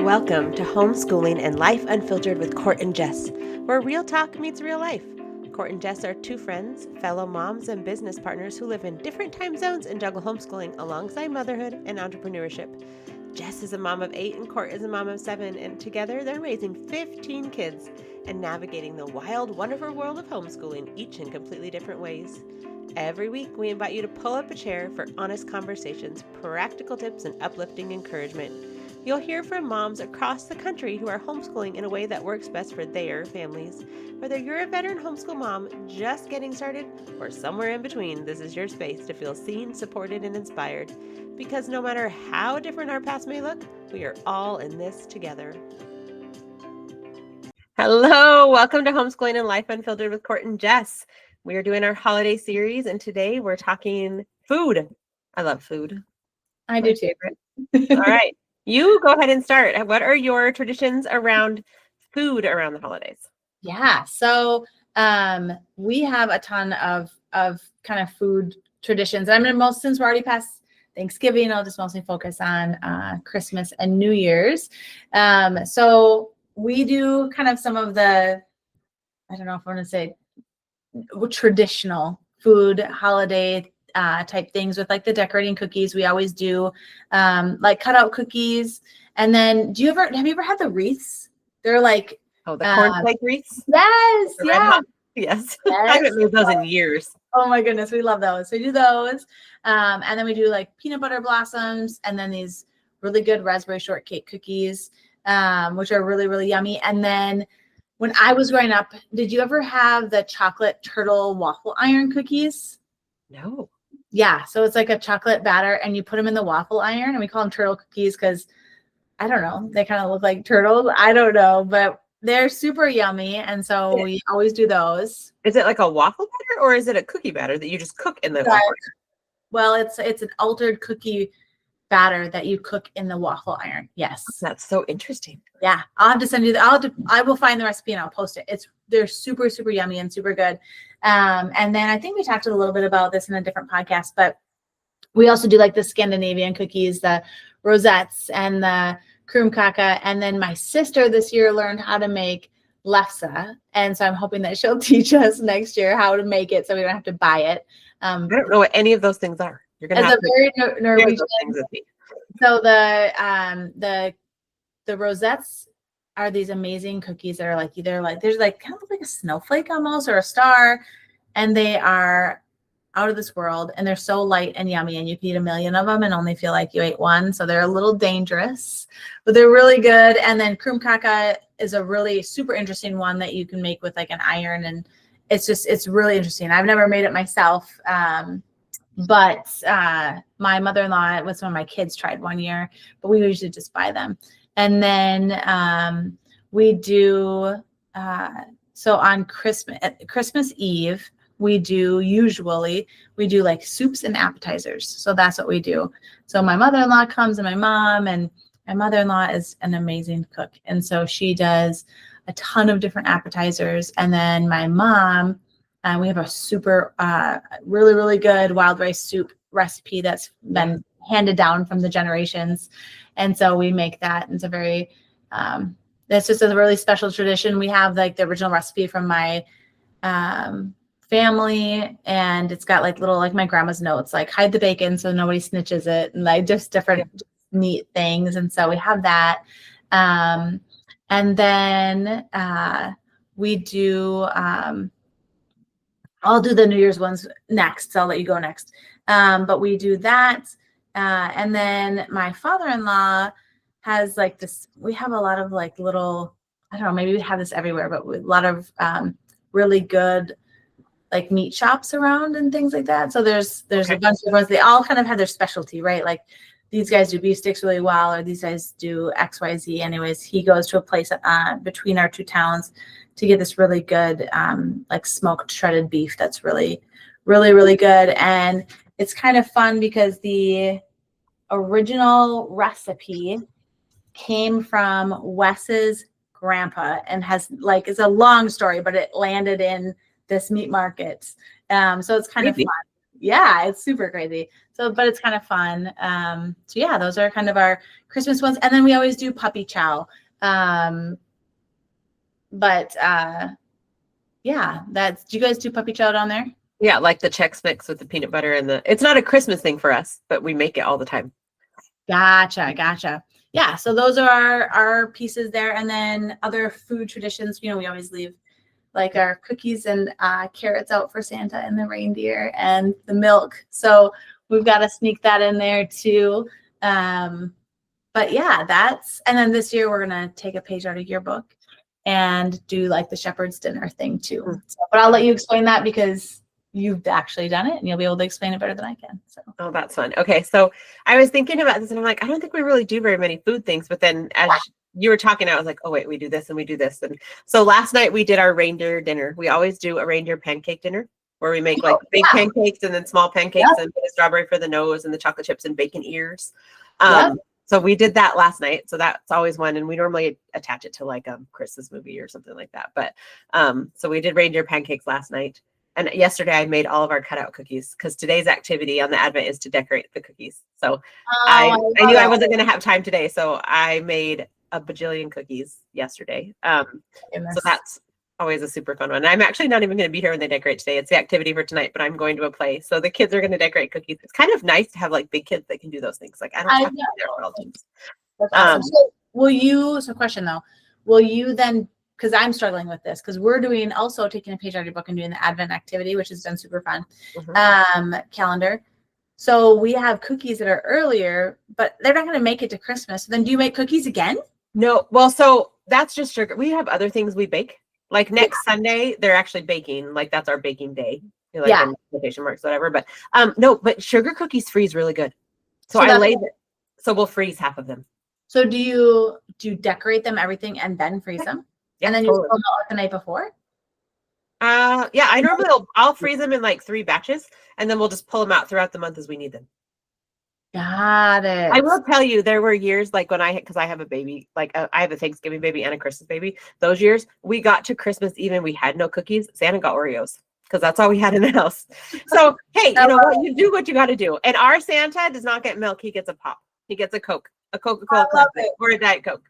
Welcome to Homeschooling and Life Unfiltered with Court and Jess, where real talk meets real life. Court and Jess are two friends, fellow moms, and business partners who live in different time zones and juggle homeschooling alongside motherhood and entrepreneurship. Jess is a mom of 8 and Court is a mom of 7, and together they're raising 15 kids and navigating the wild, wonderful world of homeschooling, each in completely different ways. Every week, we invite you to pull up a chair for honest conversations, practical tips, and uplifting encouragement. You'll hear from moms across the country who are homeschooling in a way that works best for their families. Whether you're a veteran homeschool mom just getting started or somewhere in between, this is your space to feel seen, supported, and inspired. Because no matter how different our paths may look, we are all in this together. Hello, welcome to Homeschooling and Life Unfiltered with Court and Jess. We are doing our holiday series, and today we're talking food. I love food. I do too. All right. You go ahead and start. What are your traditions around food around the holidays? Yeah. So we have a ton of kind of food traditions. I mean, since we're already past Thanksgiving, I'll just mostly focus on Christmas and New Year's. So we do kind of some of the, I don't know if I want to say traditional food holiday type things with like the decorating cookies. We always do like cutout cookies. And then have you ever had the wreaths? They're like, the cornflake wreaths? Yes. Yeah. Yes. I haven't made those in years. Oh my goodness. We love those. So we do those. And then we do like peanut butter blossoms and then these really good raspberry shortcake cookies, which are really, really yummy. And then when I was growing up, did you ever have the chocolate turtle waffle iron cookies? No. Yeah. So it's like a chocolate batter and you put them in the waffle iron, and we call them turtle cookies because I don't know, they kind of look like turtles. I don't know, but they're super yummy. And so we always do those. Is it like a waffle batter or is it a cookie batter that you just cook in the waffle iron? Well, it's an altered cookie batter that you cook in the waffle iron. Yes. That's so interesting. Yeah. I'll have to send you I will find the recipe and I'll post it. They're super, super yummy and super good. And then I think we talked a little bit about this in a different podcast, but we also do like the Scandinavian cookies, the rosettes and the krumkaka. And then my sister this year learned how to make lefse. And so I'm hoping that she'll teach us next year how to make it so we don't have to buy it. I don't know what any of those things are. You're going to have very Norwegian. So the rosettes are these amazing cookies that are like either like there's like kind of like a snowflake almost or a star, and they are out of this world and they're so light and yummy, and you can eat 1,000,000 of them and only feel like you ate one. So they're a little dangerous, but they're really good. And then krumkaka is a really super interesting one that you can make with like an iron, and it's really interesting. I've never made it myself. But my mother-in-law with some of my kids tried one year, but we usually just buy them. And then we do, so on Christmas Eve, we do like soups and appetizers. So that's what we do. So my mother-in-law comes and my mom, and my mother-in-law is an amazing cook. And so she does a ton of different appetizers. And then my mom, we have a super, really, really good wild rice soup recipe that's been handed down from the generations. And so we make that. And it's a very, that's just a really special tradition. We have like the original recipe from my family, and it's got like little, like my grandma's notes, like hide the bacon so nobody snitches it, and like just different neat things. And so we have that. And then we do, I'll do the New Year's ones next. So I'll let you go next. But we do that. And then my father-in-law has like this, we have a lot of like little, I don't know, maybe we have this everywhere, but a lot of really good like meat shops around and things like that. So there's a bunch of ones, they all kind of have their specialty, right? Like these guys do beef sticks really well, or these guys do XYZ. Anyways, he goes to a place between our two towns to get this really good like smoked shredded beef that's really, really, really good. And it's kind of fun because the original recipe came from Wes's grandpa, and has like, it's a long story, but it landed in this meat market. So it's kind of fun. Yeah, it's super crazy. So, but it's kind of fun. So yeah, those are kind of our Christmas ones. And then we always do puppy chow. But yeah, do you guys do puppy chow down there? Yeah, like the Chex Mix with the peanut butter and it's not a Christmas thing for us, but we make it all the time. Gotcha. Yeah, so those are our pieces there. And then other food traditions, we always leave like our cookies and carrots out for Santa and the reindeer and the milk. So we've got to sneak that in there too. But yeah, and then this year we're going to take a page out of your book and do like the shepherd's dinner thing too. So, but I'll let you explain that because you've actually done it and you'll be able to explain it better than I can. So. Oh, that's fun. Okay. So I was thinking about this and I'm like, I don't think we really do very many food things. But then as you were talking, I was like, oh, wait, we do this and we do this. And so last night we did our reindeer dinner. We always do a reindeer pancake dinner where we make like big pancakes and then small pancakes and the strawberry for the nose and the chocolate chips and bacon ears. So we did that last night. So that's always one. And we normally attach it to like a Christmas movie or something like that. But so we did reindeer pancakes last night. And yesterday I made all of our cutout cookies because today's activity on the Advent is to decorate the cookies. So I knew I wasn't going to have time today. So I made a bajillion cookies yesterday. So that's always a super fun one. I'm actually not even going to be here when they decorate today. It's the activity for tonight, but I'm going to a play. So the kids are going to decorate cookies. It's kind of nice to have like big kids that can do those things. Like I don't have to be there for all things. That's awesome. So question though, will you then, because I'm struggling with this, because we're also taking a page out of your book and doing the Advent activity, which has been super fun, calendar. So we have cookies that are earlier, but they're not going to make it to Christmas. So then do you make cookies again? No. Well, so that's just sugar. We have other things we bake. Like next Sunday, they're actually baking. Like that's our baking day. Like in quotation marks, whatever. But no, but sugar cookies freeze really good. So I laid it. So we'll freeze half of them. So do you decorate them, everything, and then freeze them? Yeah, and then you pull them out the night before? Yeah, I'll freeze them in like 3 batches, and then we'll just pull them out throughout the month as we need them. Got it. I will tell you, there were years like when because I have a baby, like I have a Thanksgiving baby and a Christmas baby. Those years we got to Christmas Eve and we had no cookies. Santa got Oreos because that's all we had in the house. So hey, you know what? You do what you got to do. And our Santa does not get milk; he gets a pop. He gets a Coke, a Coca-Cola Classic, or a Diet Coke.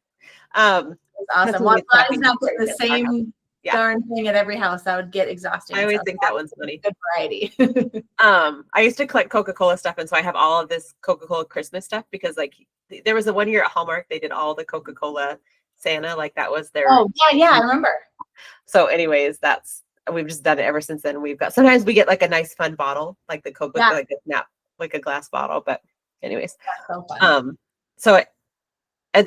That's awesome. Well, glad he's not putting the same darn thing at every house. That would get exhausting. I always think that one's funny. Good variety. I used to collect Coca-Cola stuff, and so I have all of this Coca-Cola Christmas stuff because like there was a one year at Hallmark they did all the Coca-Cola Santa, like that was their. Oh yeah, I remember. So anyways, we've just done it ever since then. Sometimes we get like a nice fun bottle, like the Coke with like a snap, like a glass bottle. But anyways, that's so fun. So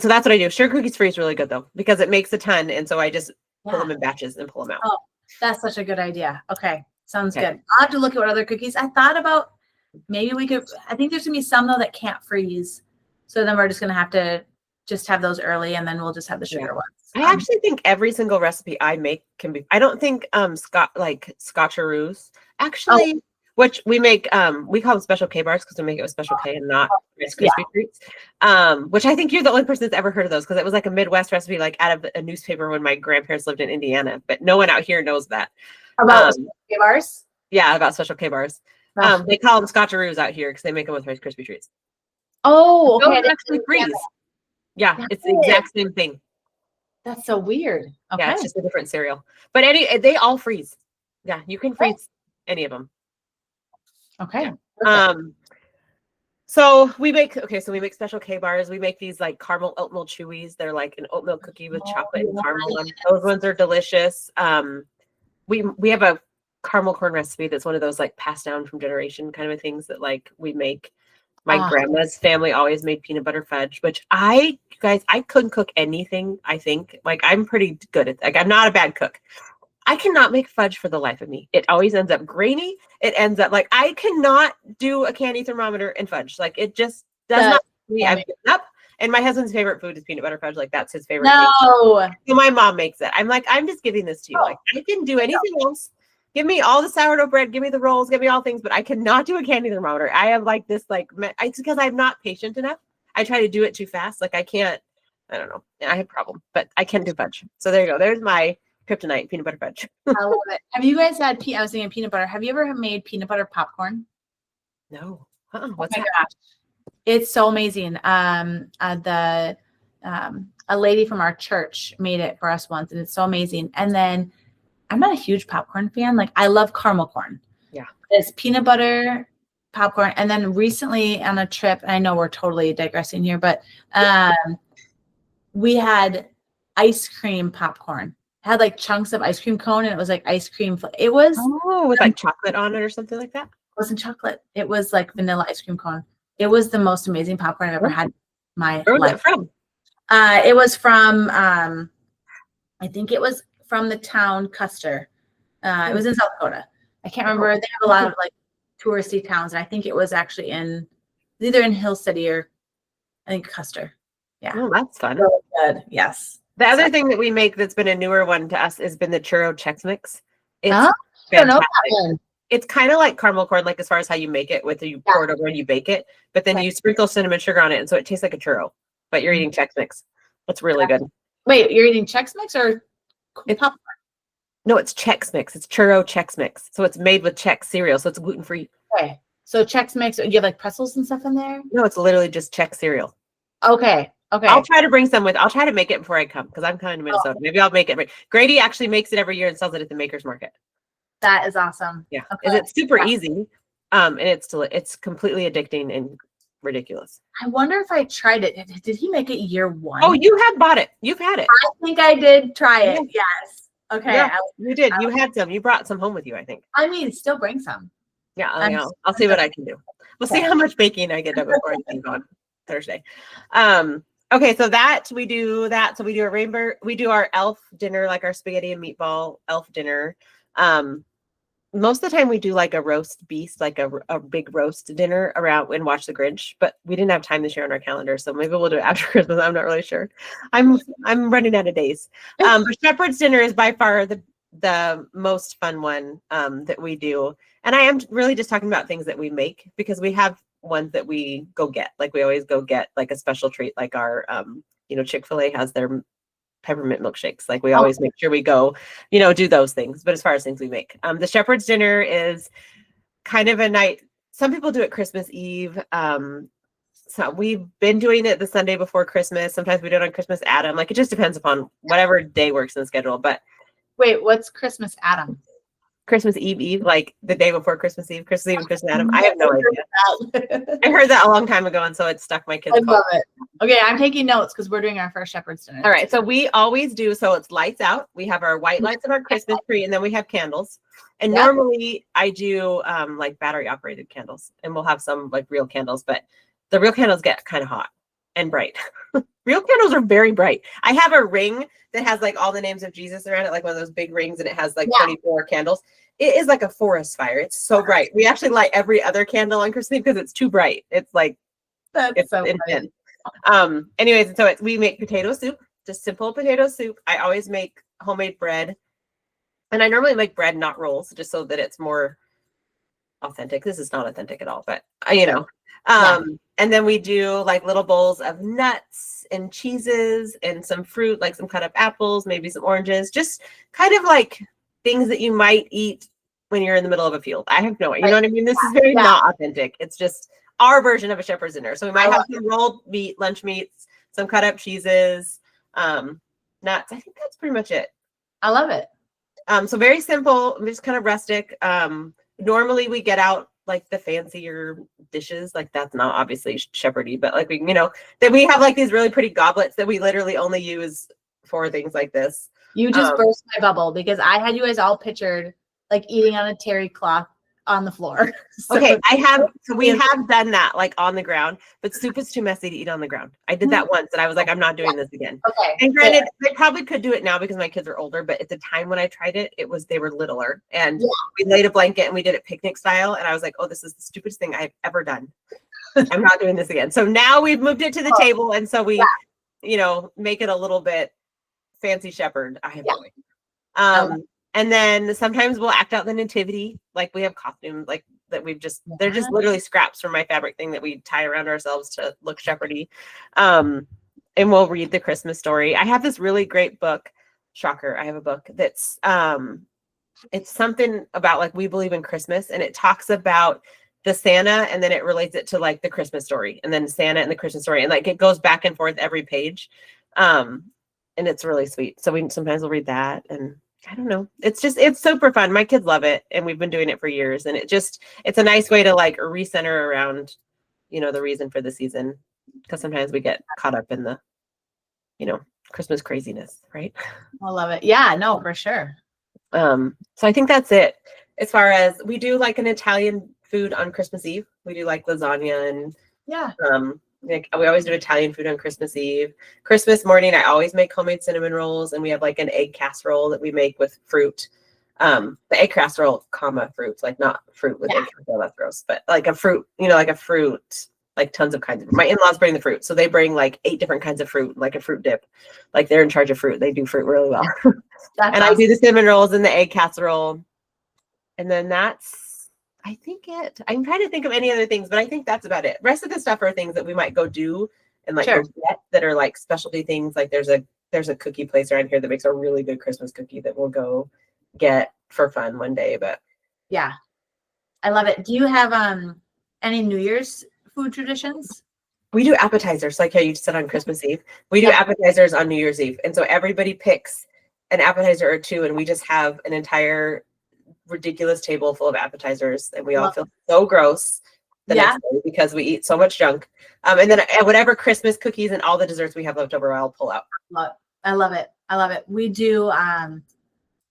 that's what I do. Sugar cookies freeze really good though because it makes a ton, and so I just pull them in batches and pull them out. Oh, that's such a good idea. Okay, sounds good. I'll have to look at what other cookies. I thought about maybe we could. I think there's gonna be some though that can't freeze, so then we're just gonna have to just have those early, and then we'll just have the sugar ones. I actually think every single recipe I make can be. I don't think scotcheroos actually. Which we make, we call them special K bars because we make it with special K and not Rice Krispie treats. Which I think you're the only person that's ever heard of those because it was like a Midwest recipe, like out of a newspaper when my grandparents lived in Indiana. But no one out here knows that. About K bars? Yeah, about special K bars. They call them scotcheroos out here because they make them with Rice Krispie treats. Oh, okay. Those actually freeze. Yeah, it's the exact same thing. That's so weird. Okay. Yeah, it's just a different cereal. But they all freeze. Yeah, you can freeze any of them. Okay. Yeah. So we make special K bars. We make these like caramel oatmeal chewies. They're like an oatmeal cookie with chocolate and caramel on. Those ones are delicious. We have a caramel corn recipe that's one of those like passed down from generation kind of things that like we make. My grandma's family always made peanut butter fudge, which I couldn't cook anything. I think like I'm pretty good at. Like I'm not a bad cook. I cannot make fudge for the life of me. It always ends up grainy. It ends up like I cannot do a candy thermometer and fudge. Like it just does not. I've given up. And my husband's favorite food is peanut butter fudge. Like that's his favorite. No. So my mom makes it. I'm like, I'm just giving this to you. Like I can do anything else. Give me all the sourdough bread. Give me the rolls. Give me all things. But I cannot do a candy thermometer. I have like this it's because I'm not patient enough. I try to do it too fast. Like I can't. I don't know. I have a problem. But I can do fudge. So there you go. There's my kryptonite, peanut butter fudge. I love it. Have you guys had I was thinking peanut butter. Have you ever made peanut butter popcorn? No. Oh What's my that? gosh. It's so amazing. A lady from our church made it for us once, and it's so amazing. And then I'm not a huge popcorn fan. Like, I love caramel corn. Yeah. It's peanut butter popcorn. And then recently on a trip, and I know we're totally digressing here, but we had ice cream popcorn. It had like chunks of ice cream cone, and it was like ice cream. It was with like chocolate on it or something like that. wasn't chocolate. It was like vanilla ice cream cone. It was the most amazing popcorn I've ever had in my Where was life. it from? It was from I think it was from the town Custer. It was in South Dakota. I can't remember. They have a lot of like touristy towns, and I think it was actually either in Hill City or I think Custer. Yeah. Oh, that's fun. Really good. Yes. The other thing that we make that's been a newer one to us has been the churro Chex Mix. It's I don't know fantastic. that one. It's kind of like caramel corn, like as far as how you make it, with you pour it over and you bake it, but then you sprinkle cinnamon sugar on it, and so it tastes like a churro, but you're eating Chex Mix. It's really good. Wait, you're eating Chex Mix or popcorn? No, it's Chex Mix. It's churro Chex Mix. So it's made with Chex cereal, so it's gluten-free. Okay. So Chex Mix, you have like pretzels and stuff in there? No, it's literally just Chex cereal. Okay. Okay. I'll try to make it before I come, because I'm coming to Minnesota. Maybe I'll make it. Grady actually makes it every year and sells it at the Maker's Market. That is awesome. Yeah. Okay. It's super easy. And it's completely addicting and ridiculous. I wonder if I tried it. Did he make it year one? Oh, you have bought it. You've had it. I think I did try it. Yes. Okay. Yeah, you did. You had some. You brought some home with you, I think. I mean, still bring some. Yeah, I'll see what I can do. We'll see how much baking I get done before I can go on Thursday. Okay, so we do that. So we do a rainbow. We do our elf dinner, like our spaghetti and meatball elf dinner. Most of the time we do like a roast beast, like a big roast dinner around and watch the Grinch, but we didn't have time this year on our calendar, so maybe we'll do it after Christmas. I'm not really sure. I'm running out of days. But Shepherd's dinner is by far the most fun one that we do. And I am really just talking about things that we make, because we have ones that we go get. Like we always go get like a special treat, like our Chick-fil-A has their peppermint milkshakes. Like we always make sure we go, do those things. But as far as things we make, the Shepherd's dinner is kind of a night. Some people do it Christmas Eve. So we've been doing it the Sunday before Christmas. Sometimes we do it on Christmas Adam. Like it just depends upon whatever day works in the schedule. But wait, what's Christmas Adam? Christmas Eve, like the day before Christmas Eve, Christmas Eve and Christmas Adam. I have no idea. I heard that a long time ago, and so it stuck my kids. I love it. Okay, I'm taking notes because we're doing our first Shepherd's dinner. All right, so we always do. So it's lights out. We have our white lights and our Christmas tree, and then we have candles. And normally I do like battery operated candles, and we'll have some like real candles, but the real candles get kind of hot and bright. Real candles are very bright. I have a ring that has like all the names of Jesus around it, like one of those big rings, and it has like 24 candles. It is like a forest fire. It's so bright. We actually light every other candle on Christmas because it's too bright. It's like it's so intense. Anyways, so we make potato soup, just simple potato soup. I always make homemade bread, and I normally make bread, not rolls, just so that it's more authentic. This is not authentic at all, but and then we do like little bowls of nuts and cheeses and some fruit, like some cut up apples, maybe some oranges, just kind of like things that you might eat when you're in the middle of a field. I have no idea. You know what I mean? This is very not authentic. It's just our version of a shepherd's dinner. So we might have some rolled meat, lunch meats, some cut up cheeses, nuts. I think that's pretty much it. I love it. So very simple, just kind of rustic. Normally we get out like the fancier dishes, like that's not obviously shepherdy, but like then we have like these really pretty goblets that we literally only use for things like this. You just burst my bubble because I had you guys all pictured like eating on a terry cloth on the floor. Okay, we have done that like on the ground, but soup is too messy to eat on the ground. I did that once and I was like, I'm not doing this again. Okay. And granted, I probably could do it now because my kids are older, but at the time when I tried it, they were littler, and we laid a blanket and we did it picnic style, and I was like, oh, this is the stupidest thing I've ever done. I'm not doing this again. So now we've moved it to the table, and so we make it a little bit fancy shepherd. I have no idea. And then sometimes we'll act out the nativity. Like we have costumes like that they're just literally scraps from my fabric thing that we tie around ourselves to look shepherdy. And we'll read the Christmas story. I have this really great book. Shocker. I have a book that's it's something about like we believe in Christmas, and it talks about the Santa, and then it relates it to like the Christmas story, and then Santa and the Christmas story, and like it goes back and forth every page. And it's really sweet. So we sometimes we'll read that, and I don't know. It's super fun. My kids love it, and we've been doing it for years, and it's a nice way to like recenter around, the reason for the season, because sometimes we get caught up in the, Christmas craziness, right? I love it. Yeah, no, for sure. So I think that's it. As far as we do like an Italian food on Christmas Eve, we do like lasagna and like we always do Italian food on Christmas Eve. Christmas morning, I always make homemade cinnamon rolls, and we have like an egg casserole that we make with fruit. The egg casserole, fruit, like not fruit with egg casserole, that's gross, but like a fruit, like a fruit, like tons of kinds of. My in-laws bring the fruit, so they bring like 8 different kinds of fruit, like a fruit dip. Like they're in charge of fruit. They do fruit really well. And awesome. I do the cinnamon rolls and the egg casserole, and then that's, I think it. I'm trying to think of any other things, but I think that's about it. Rest of the stuff are things that we might go do and like go get that are like specialty things. Like there's a cookie place around here that makes a really good Christmas cookie that we'll go get for fun one day. But yeah, I love it. Do you have any New Year's food traditions? We do appetizers, like how you said on Christmas Eve. We do appetizers on New Year's Eve, and so everybody picks an appetizer or two, and we just have an entire ridiculous table full of appetizers, and we all feel so gross the next day because we eat so much junk. And then whatever Christmas cookies and all the desserts we have left over, I'll pull out. I love it. We do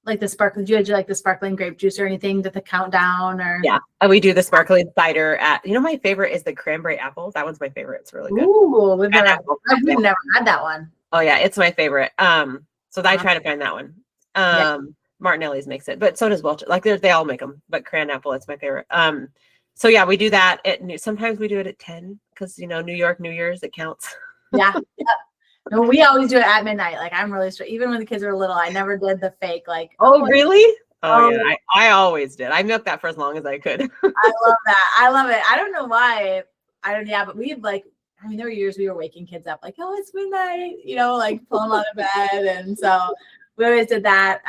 like the sparkling. Do you do like the sparkling grape juice or anything to the countdown? Or and we do the sparkling cider at. My favorite is the cranberry apple. That one's my favorite. It's really good. Ooh, we've never had that one. Oh yeah, it's my favorite. So I try to find that one. Martinelli's makes it, but so does Welch. Like they all make them, but cran apple, it's my favorite. So yeah, we do that sometimes we do it at 10 because New York, New Year's, it counts. Yeah. No, we always do it at midnight. Like I'm really straight. Even when the kids were little, I never did the fake like. Oh really? Oh yeah, I always did. I milked that for as long as I could. I love that. I love it. I don't know why. But we've there were years we were waking kids up like, oh, it's midnight, like pulling them out of bed, and so. We always did that.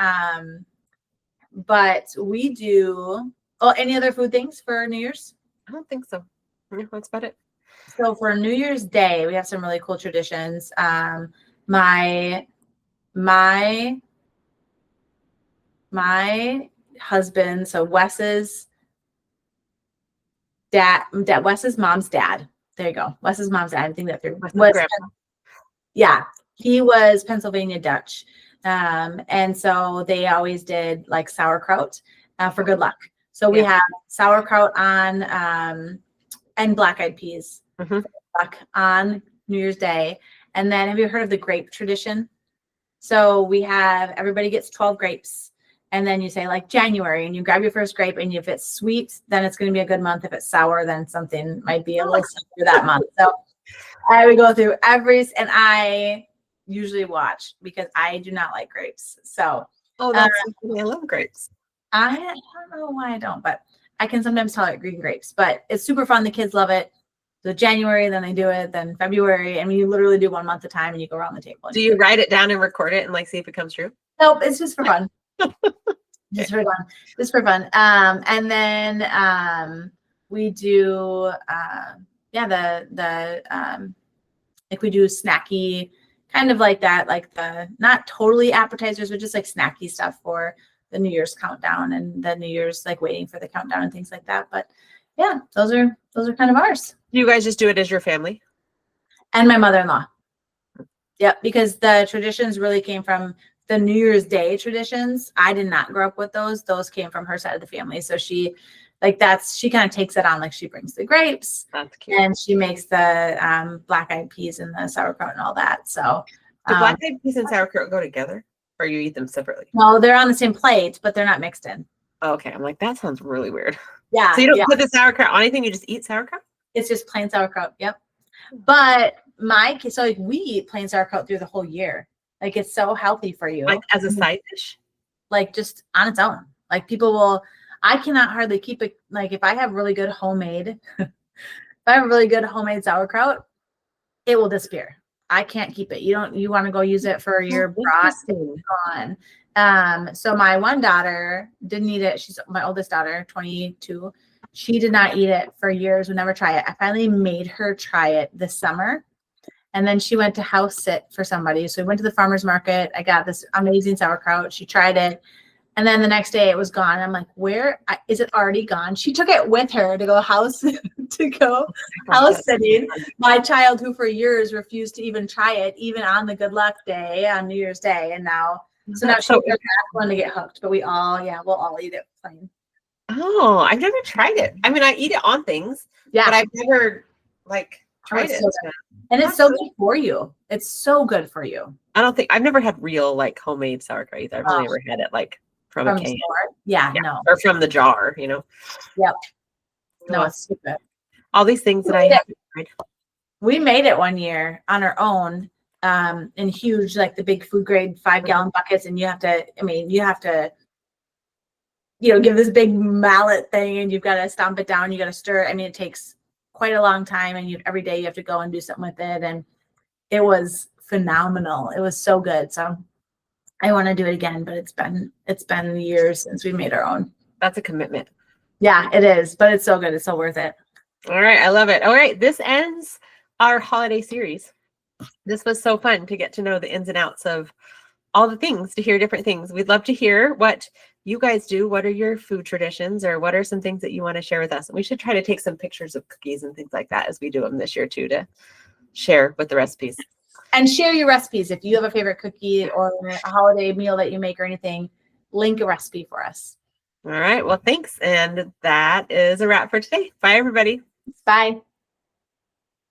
But we do, any other food things for New Year's? I don't think so. That's about it. So for New Year's Day, we have some really cool traditions. My husband, so Wes's dad, Wes's mom's dad. There you go. Wes's mom's dad. I think that through. He was Pennsylvania Dutch. And so they always did like sauerkraut for good luck. So we have sauerkraut on and black-eyed peas on New Year's Day. And then have you heard of the grape tradition? So we have everybody gets 12 grapes, and then you say like January, and you grab your first grape, and if it's sweet, then it's going to be a good month. If it's sour, then something might be a little sour that month. So I would go through and I usually watch because I do not like grapes. So I love grapes. I don't know why I don't, but I can sometimes tolerate green grapes. But it's super fun. The kids love it. So January, then they do it, then February. I mean, you literally do 1 month at a time, and you go around the table. Do you write it down and record it and like see if it comes true? Nope, it's just for fun. Just for fun. And then we do like we do snacky, kind of like that, like the not totally appetizers, but just like snacky stuff for the New Year's countdown and the New Year's like waiting for the countdown and things like that. But yeah, those are kind of ours. Do you guys just do it as your family? And my mother-in-law. Yep, because the traditions really came from the New Year's Day traditions. I did not grow up with those. Those came from her side of the family. So she kind of takes it on. Like she brings the grapes. That's cute. And she makes the black-eyed peas and the sauerkraut and all that. So do black-eyed peas and sauerkraut go together, or you eat them separately? No, they're on the same plate, but they're not mixed in. Okay, I'm like, that sounds really weird. Yeah. So you don't put the sauerkraut on anything, you just eat sauerkraut? It's just plain sauerkraut. Yep. But my kids, so like we eat plain sauerkraut through the whole year. Like it's so healthy for you. Like as a side dish? Like just on its own. Like I cannot hardly keep it. Like if I have really good homemade, sauerkraut, it will disappear. I can't keep it. You want to go use it for your broth. Gone. So my one daughter didn't eat it. She's my oldest daughter, 22. She did not eat it for years, would never try it. I finally made her try it this summer. And then she went to house sit for somebody. So we went to the farmer's market. I got this amazing sauerkraut. She tried it. And then the next day it was gone. I'm like, is it already gone? She took it with her to go house sitting. My child, who for years refused to even try it, even on the good luck day, on New Year's Day. And now she's the last one to get hooked. But we'll all eat it plain. Oh, I've never tried it. I mean, I eat it on things, but I've never tried it. So and it's so good for you. It's so good for you. I've never had real homemade sauerkraut either. I've only ever had it from a can. Yeah, no. Or from the jar, Yep. No, it's super. All these things that I haven't tried. We made it one year on our own, in huge, the big food grade 5-gallon buckets. And you have to, give this big mallet thing and you've got to stomp it down. You got to stir it. I mean, it takes quite a long time and every day you have to go and do something with it. And it was phenomenal. It was so good. So I want to do it again, but it's been years since we made our own. That's a commitment. Yeah, it is, but it's so good. It's so worth it. All right. I love it. All right. This ends our holiday series. This was so fun to get to know the ins and outs of all the things, to hear different things. We'd love to hear what you guys do. What are your food traditions, or what are some things that you want to share with us? And we should try to take some pictures of cookies and things like that as we do them this year too, to share with the recipes. And share your recipes. If you have a favorite cookie or a holiday meal that you make or anything, link a recipe for us. All right. Well, thanks. And that is a wrap for today. Bye, everybody. Bye.